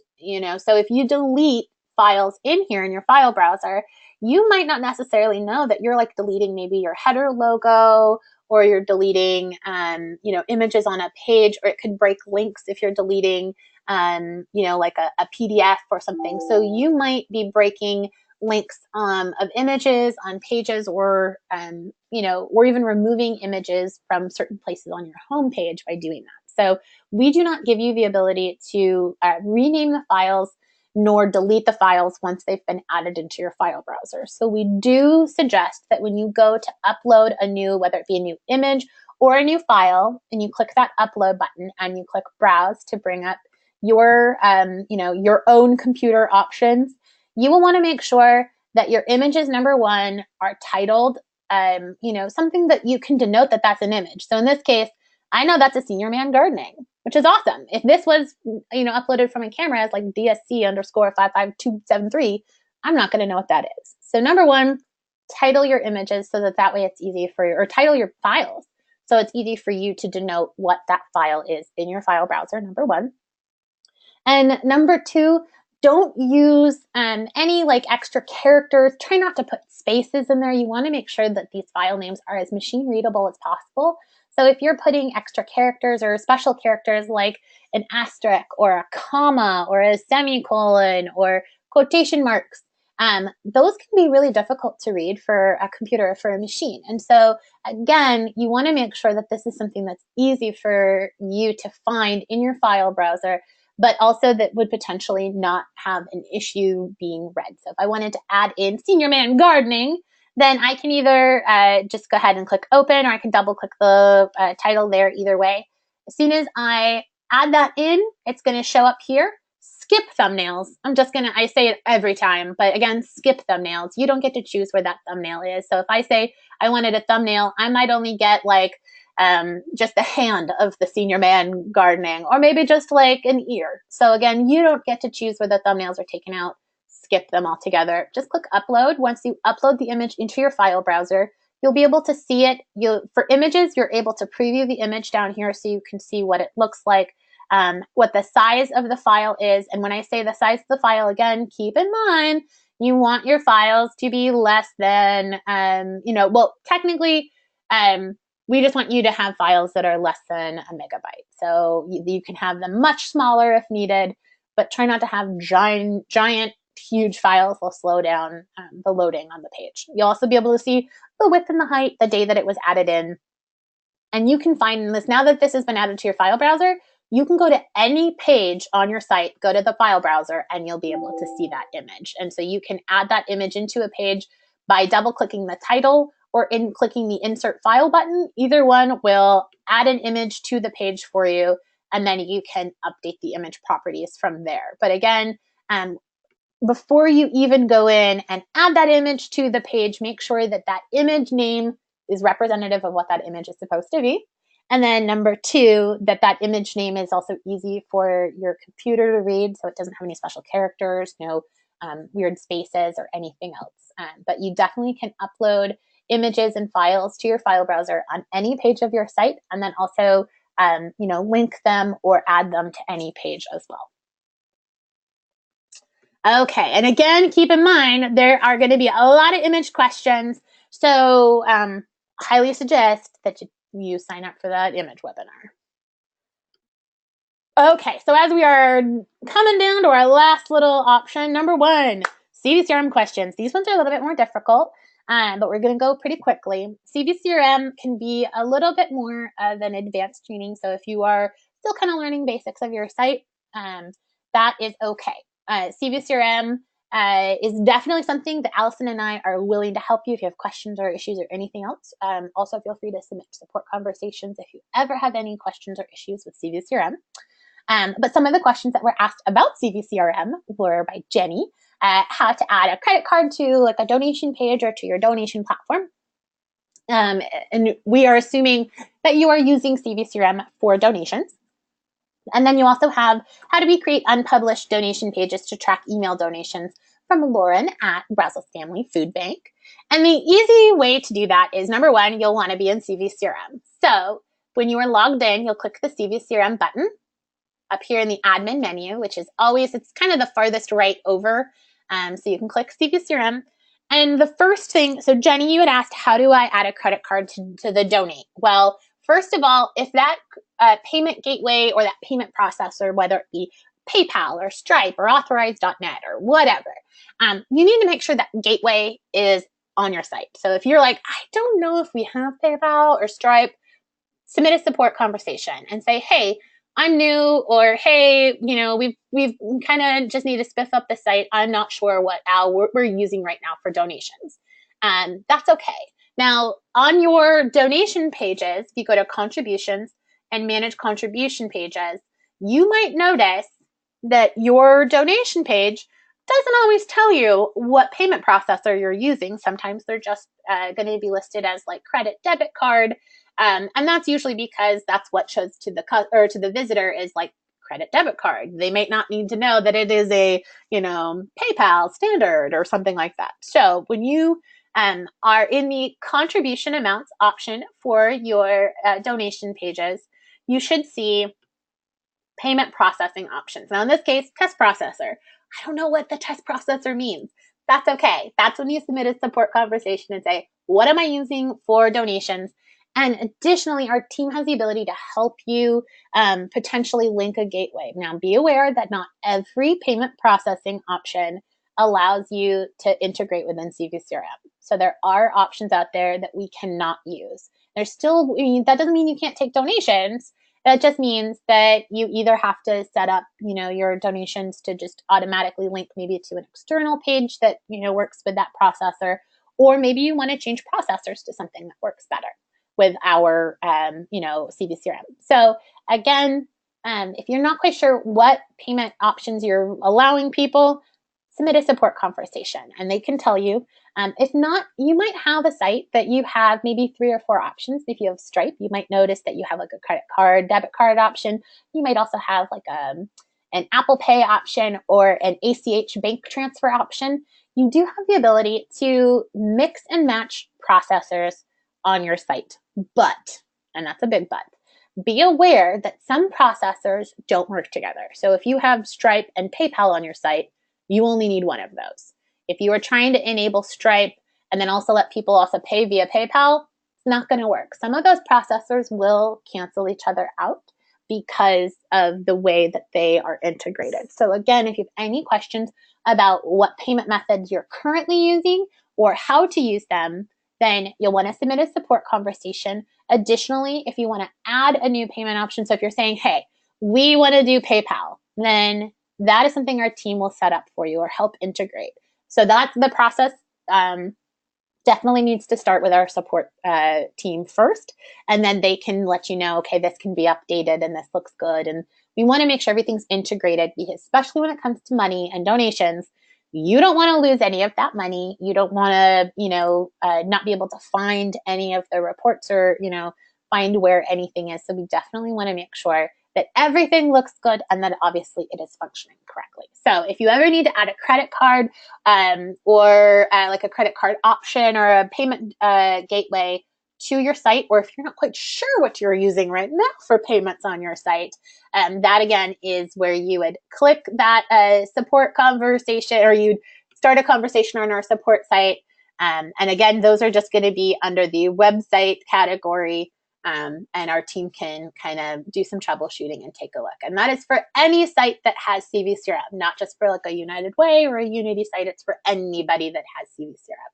So if you delete files in here in your file browser, you might not necessarily know that you're like deleting maybe your header logo, or you're deleting, images on a page, or it could break links if you're deleting, like a PDF or something. So you might be breaking links of images on pages, or or even removing images from certain places on your home page by doing that. So we do not give you the ability to rename the files nor delete the files once they've been added into your file browser. So we do suggest that when you go to upload a new, whether it be a new image or a new file, and you click that upload button and you click browse to bring up your own computer options, you will want to make sure that your images, number one, are titled, something that you can denote that that's an image. So in this case, I know that's a senior man gardening, which is awesome. If this was, uploaded from a camera as like DSC_55273, I'm not going to know what that is. So number one, title your images so that way it's easy for you, or title your files so it's easy for you to denote what that file is in your file browser, number one. And number two, don't use any like extra characters. Try not to put spaces in there. You want to make sure that these file names are as machine readable as possible. So if you're putting extra characters or special characters like an asterisk or a comma or a semicolon or quotation marks, those can be really difficult to read for a computer or for a machine. And so again, you want to make sure that this is something that's easy for you to find in your file browser, but also that would potentially not have an issue being read. So if I wanted to add in senior man gardening, then I can either just go ahead and click open, or I can double click the title there, either way. As soon as I add that in, it's going to show up here. Skip thumbnails. I say it every time, but again, skip thumbnails. You don't get to choose where that thumbnail is. So if I say I wanted a thumbnail, I might only get like just the hand of the senior man gardening, or maybe just like an ear. So again, you don't get to choose where the thumbnails are taken out. Skip them altogether. Just click upload. Once you upload the image into your file browser, you'll be able to see it. For images, you're able to preview the image down here so you can see what it looks like, what the size of the file is. And when I say the size of the file, again, keep in mind, you want your files to be less than, technically, we just want you to have files that are less than a megabyte. So you can have them much smaller if needed, but try not to have giant, huge files. Will slow down the loading on the page. You'll also be able to see the width and the height, the day that it was added in. And you can find this, now that this has been added to your file browser, you can go to any page on your site, go to the file browser, and you'll be able to see that image. And so you can add that image into a page by double-clicking the title or clicking the Insert File button. Either one will add an image to the page for you, and then you can update the image properties from there. But again, before you even go in and add that image to the page, make sure that that image name is representative of what that image is supposed to be. And then number two, that image name is also easy for your computer to read, so it doesn't have any special characters, no weird spaces or anything else. But you definitely can upload images and files to your file browser on any page of your site, and then also link them or add them to any page as well. Okay, and again, keep in mind, there are going to be a lot of image questions, so highly suggest that you sign up for that image webinar. Okay, so as we are coming down to our last little option, number one, CVCRM questions. These ones are a little bit more difficult, but we're going to go pretty quickly. CVCRM can be a little bit more of an advanced training, so if you are still kind of learning basics of your site, that is okay. CVCRM is definitely something that Allison and I are willing to help you if you have questions or issues or anything else. Also, feel free to submit support conversations if you ever have any questions or issues with CVCRM. But some of the questions that were asked about CVCRM were by Jenny, how to add a credit card to like a donation page or to your donation platform. And we are assuming that you are using CVCRM for donations. And then you also have how do we create unpublished donation pages to track email donations from Lauren at Brazos Family Food Bank. And the easy way to do that is, number one, you'll want to be in CVCRM. So when you are logged in, you'll click the CVCRM button up here in the admin menu, which is always, it's kind of the farthest right over. So you can click CVCRM. And the first thing, so Jenny, you had asked, how do I add a credit card to the donate? Well, first of all, if that payment gateway or that payment processor, whether it be PayPal or Stripe or Authorize.net or whatever, you need to make sure that gateway is on your site. So if you're like, I don't know if we have PayPal or Stripe, submit a support conversation and say, hey, I'm new, or hey, we've kind of just need to spiff up the site. I'm not sure what we're using right now for donations. That's okay. Now, on your donation pages, if you go to contributions and manage contribution pages, you might notice that your donation page doesn't always tell you what payment processor you're using. Sometimes they're just going to be listed as like credit debit card. And that's usually because that's what shows to the visitor is like credit debit card. They might not need to know that it is a, PayPal standard or something like that. So when you are in the contribution amounts option for your donation pages, you should see payment processing options. Now in this case, test processor. I don't know what the test processor means. That's okay. That's when you submit a support conversation and say, what am I using for donations? And additionally, our team has the ability to help you potentially link a gateway. Now, be aware that not every payment processing option allows you to integrate within CVCRM. So there are options out there that we cannot use. There's still, that doesn't mean you can't take donations. That just means that you either have to set up, your donations to just automatically link maybe to an external page that, works with that processor, or maybe you want to change processors to something that works better with our, CVCRM. So again, if you're not quite sure what payment options you're allowing people, submit a support conversation and they can tell you. If not, you might have a site that you have maybe 3 or 4 options. If you have Stripe, you might notice that you have like a credit card, debit card option. You might also have like an Apple Pay option or an ACH bank transfer option. You do have the ability to mix and match processors on your site. But, and that's a big but, be aware that some processors don't work together. So if you have Stripe and PayPal on your site, you only need one of those. If you are trying to enable Stripe and then also let people also pay via PayPal, It's not going to work. Some of those processors will cancel each other out because of the way that they are integrated. So again, if you have any questions about what payment methods you're currently using or how to use them, then you'll want to submit a support conversation. Additionally, if you want to add a new payment option, so if you're saying, hey, we want to do PayPal, then that is something our team will set up for you or help integrate. So that's the process. Definitely needs to start with our support team first, and then they can let you know, okay, this can be updated and this looks good. And we want to make sure everything's integrated, because especially when it comes to money and donations, you don't want to lose any of that money. You don't want to, not be able to find any of the reports or, find where anything is. So we definitely want to make sure that everything looks good and that obviously it is functioning correctly. So if you ever need to add a credit card or like a credit card option or a payment gateway to your site, or if you're not quite sure what you're using right now for payments on your site, that again is where you would click that support conversation, or you'd start a conversation on our support site. And again, those are just going to be under the website category. And our team can kind of do some troubleshooting and take a look. And that is for any site that has CVCRM, not just for like a United Way or a Unity site. It's for anybody that has CVCRM.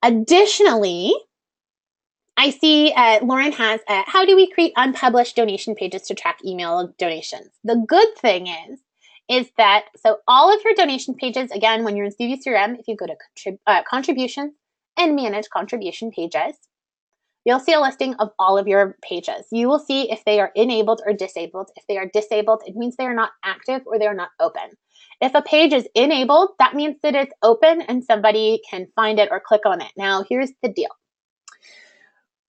Additionally, I see Lauren has, how do we create unpublished donation pages to track email donations? The good thing is that, so all of your donation pages, again, when you're in CVCRM, if you go to contributions and manage contribution pages, you'll see a listing of all of your pages. You will see if they are enabled or disabled. If they are disabled, it means they are not active or they're not open. If a page is enabled, that means that it's open and somebody can find it or click on it. Now, here's the deal.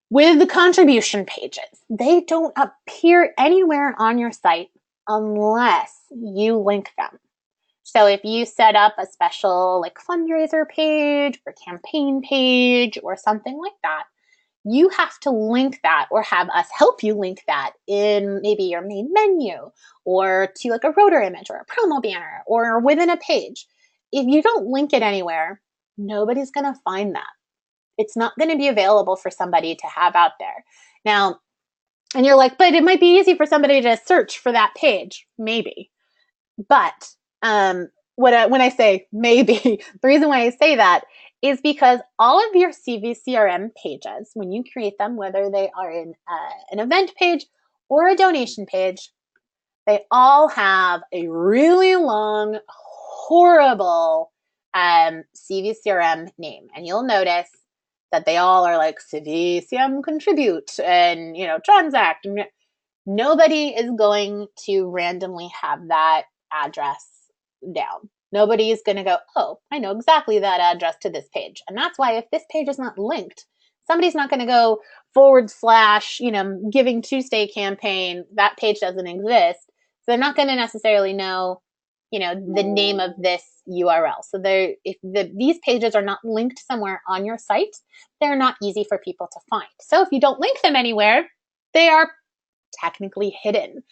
With the contribution pages, they don't appear anywhere on your site unless you link them. So if you set up a special like fundraiser page or campaign page or something like that, you have to link that or have us help you link that in maybe your main menu or to like a rotor image or a promo banner or within a page. If you don't link it anywhere, nobody's going to find that. It's not going to be available for somebody to have out there. Now, and you're like, but it might be easy for somebody to search for that page. Maybe. But when I say maybe, the reason why I say that is because all of your CVCRM pages, when you create them, whether they are in an event page or a donation page, they all have a really long, horrible CVCRM name. And you'll notice that they all are like CVCRM contribute and, transact. Nobody is going to randomly have that address down. Nobody is going to go, oh, I know exactly that address to this page. And that's why if this page is not linked, somebody's not going to go / Giving Tuesday campaign, that page doesn't exist. So they're not going to necessarily know, the name of this URL. So if these pages are not linked somewhere on your site, they're not easy for people to find. So if you don't link them anywhere, they are technically hidden.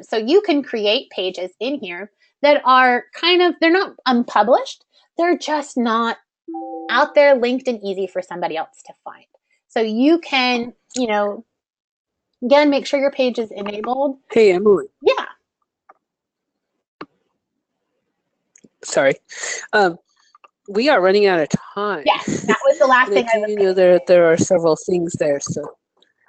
So you can create pages in here that are they're not unpublished. They're just not out there linked and easy for somebody else to find. So you can, again, make sure your page is enabled. Hey, Emily. Yeah. Sorry. We are running out of time. Yes, that was the last thing I was going to say. There are several things there. So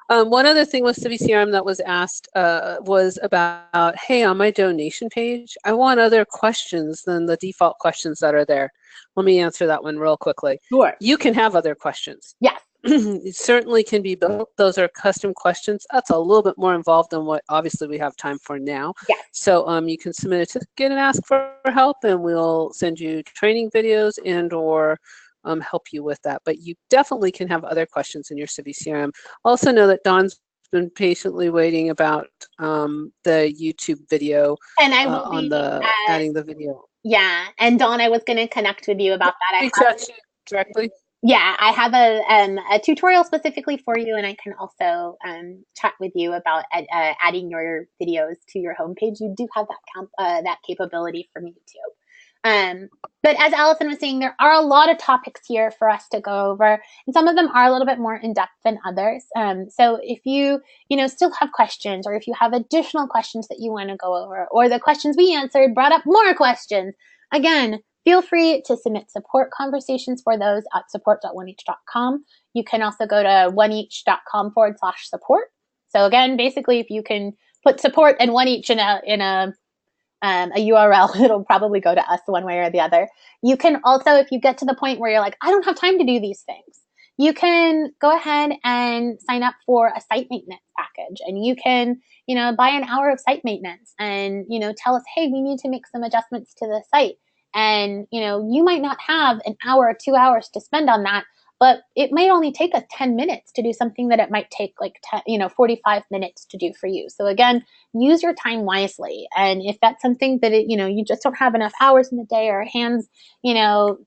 one other thing with CVCRM that was asked was about, hey, on my donation page, I want other questions than the default questions that are there. Let me answer that one real quickly. Sure. You can have other questions. Yes. It certainly can be built. Those are custom questions. That's a little bit more involved than what obviously we have time for now. Yes. So you can submit a ticket and ask for help, and we'll send you training videos and or help you with that. But you definitely can have other questions in your CVCRM. Also know that Dawn's been patiently waiting about the YouTube video and I will on the adding the video. Yeah, and Dawn, I was going to connect with you about that. Reach out to you directly. Yeah, I have a tutorial specifically for you, and I can also chat with you about adding your videos to your homepage. You do have that capability from YouTube. But as Allison was saying, there are a lot of topics here for us to go over, and some of them are a little bit more in depth than others. So if you still have questions, or if you have additional questions that you want to go over, or the questions we answered brought up more questions, again, feel free to submit support conversations for those at support.oneach.com. You can also go to oneach.com/support. So again, basically, if you can put support and Oneach in a URL, it'll probably go to us one way or the other. You can also, if you get to the point where you're like, I don't have time to do these things, you can go ahead and sign up for a site maintenance package, and you can, buy an hour of site maintenance and, tell us, hey, we need to make some adjustments to the site. And, you might not have an hour or 2 hours to spend on that, but it might only take us 10 minutes to do something that it might take like 45 minutes to do for you. So again, use your time wisely. And if that's something that you just don't have enough hours in the day or hands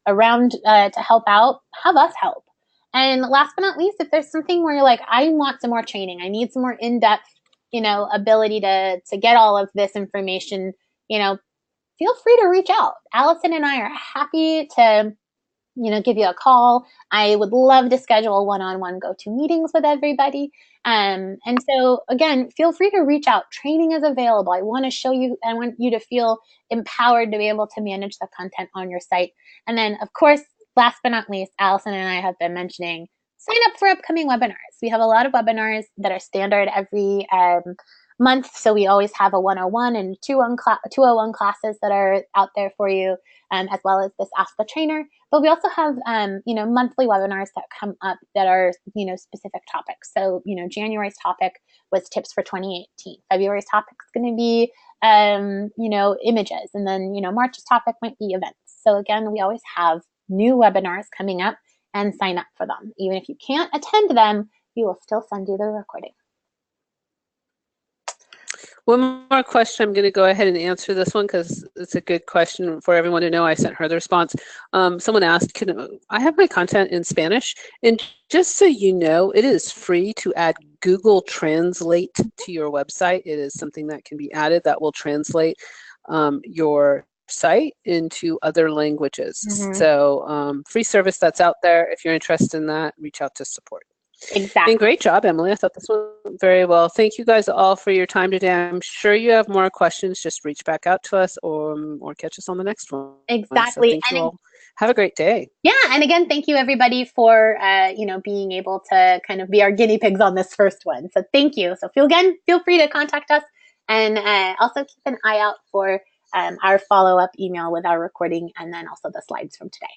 around to help out, have us help. And last but not least, if there's something where you're like, I want some more training, I need some more in-depth ability to get all of this information, feel free to reach out. Allison and I are happy to give you a call. I would love to schedule one-on-one go-to meetings with everybody. And so again, feel free to reach out. Training is available. I want you to feel empowered to be able to manage the content on your site. And then of course, last but not least, Allison and I have been mentioning, sign up for upcoming webinars. We have a lot of webinars that are standard every month. So we always have a 101 and 201 classes that are out there for you, as well as this Ask the Trainer. But we also have, monthly webinars that come up that are, specific topics. So, January's topic was tips for 2018. February's topic is going to be, images. And then, March's topic might be events. So again, we always have new webinars coming up, and sign up for them. Even if you can't attend them, we will still send you the recording. One more question. I'm going to go ahead and answer this one because it's a good question for everyone to know. I sent her the response. Someone asked, I have my content in Spanish? And just so you know, it is free to add Google Translate to your website. It is something that can be added that will translate your site into other languages. Mm-hmm. So free service that's out there. If you're interested in that, reach out to support. Exactly. And great job, Emily. I thought this went very well. Thank you guys all for your time today. I'm sure you have more questions. Just reach back out to us or catch us on the next one. Exactly. So thank you all. Have a great day. Yeah. And again, thank you everybody for, being able to kind of be our guinea pigs on this first one. So thank you. So feel free to contact us, and also keep an eye out for our follow-up email with our recording, and then also the slides from today.